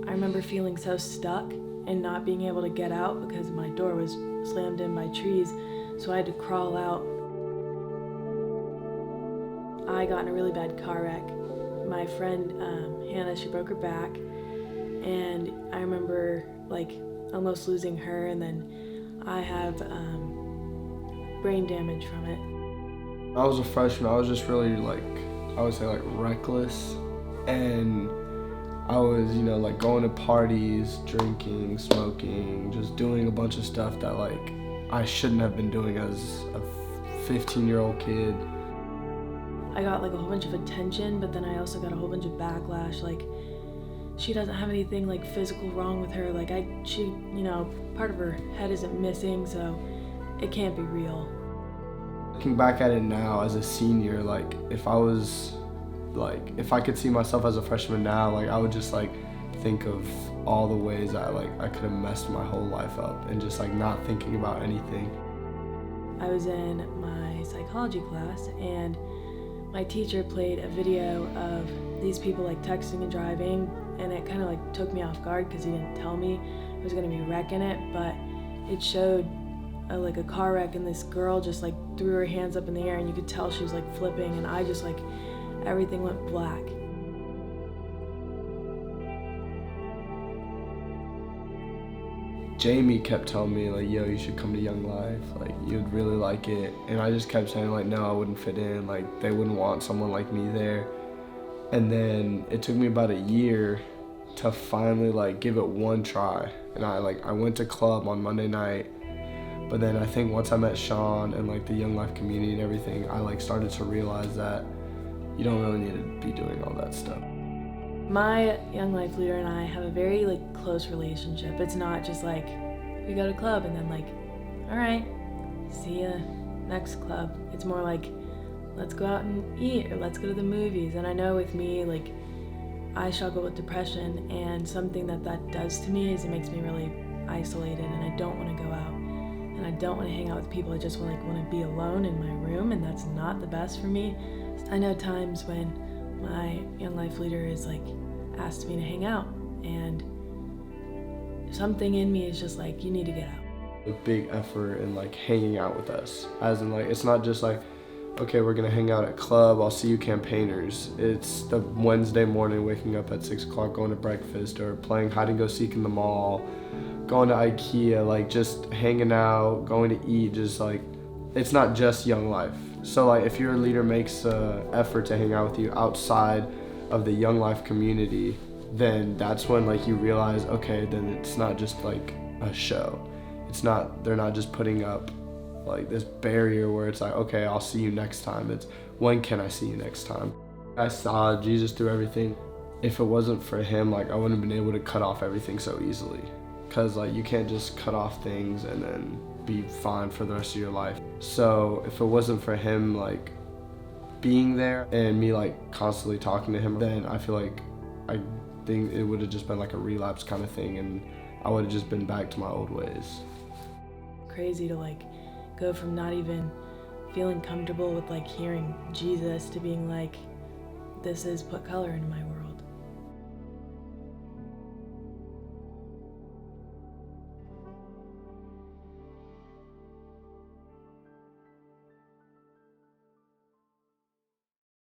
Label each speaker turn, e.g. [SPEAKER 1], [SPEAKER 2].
[SPEAKER 1] I remember feeling so stuck and not being able to get out because my door was slammed in by trees, so I had to crawl out. I got in a really bad car wreck. My friend Hannah, she broke her back, and I remember almost losing her, and then I have brain damage from it.
[SPEAKER 2] I was a freshman. I was just really I would say reckless, and I was, going to parties, drinking, smoking, just doing a bunch of stuff that I shouldn't have been doing as a 15-year-old kid.
[SPEAKER 1] I got a whole bunch of attention, but then I also got a whole bunch of backlash. She doesn't have anything physical wrong with her. She, part of her head isn't missing, so it can't be real.
[SPEAKER 2] Looking back at it now as a senior, if I was, if I could see myself as a freshman now, I would just think of all the ways I could have messed my whole life up and just not thinking about anything.
[SPEAKER 1] I was in my psychology class, and my teacher played a video of these people texting and driving, and it kind of took me off guard because he didn't tell me there was going to be a wreck in it, but it showed a car wreck, and this girl just threw her hands up in the air, and you could tell she was flipping, and I just everything went black.
[SPEAKER 2] Jamie kept telling me yo, you should come to Young Life, you'd really like it, and I just kept saying no, I wouldn't fit in, they wouldn't want someone like me there. And then it took me about a year to finally give it one try, and I went to club on Monday night. But then I think once I met Sean and the Young Life community and everything, I started to realize that you don't really need to be doing all that stuff.
[SPEAKER 1] My Young Life leader and I have a very close relationship. It's not just we go to club and then all right, see ya next club. It's more let's go out and eat, or let's go to the movies. And I know with me, I struggle with depression, and something that does to me is it makes me really isolated, and I don't want to go out. And I don't want to hang out with people. I just want to be alone in my room, and that's not the best for me. I know times when my Young Life leader is asked me to hang out, and something in me is just you need to get out.
[SPEAKER 2] A big effort in hanging out with us, as in it's not just okay, we're gonna hang out at club, I'll see you campaigners. It's the Wednesday morning, waking up at 6 o'clock, going to breakfast, or playing hide and go seek in the mall, going to IKEA, just hanging out, going to eat, just it's not just Young Life. So if your leader makes an effort to hang out with you outside of the Young Life community, then that's when you realize, okay, then it's not just a show. They're not just putting up this barrier where it's okay, I'll see you next time. It's when can I see you next time? I saw Jesus through everything. If it wasn't for him, I wouldn't have been able to cut off everything so easily. Because you can't just cut off things and then be fine for the rest of your life. So if it wasn't for him being there and me constantly talking to him, then I feel I think it would have just been a relapse kind of thing, and I would have just been back to my old ways.
[SPEAKER 1] Crazy to go from not even feeling comfortable with hearing Jesus to being this has put color into my world.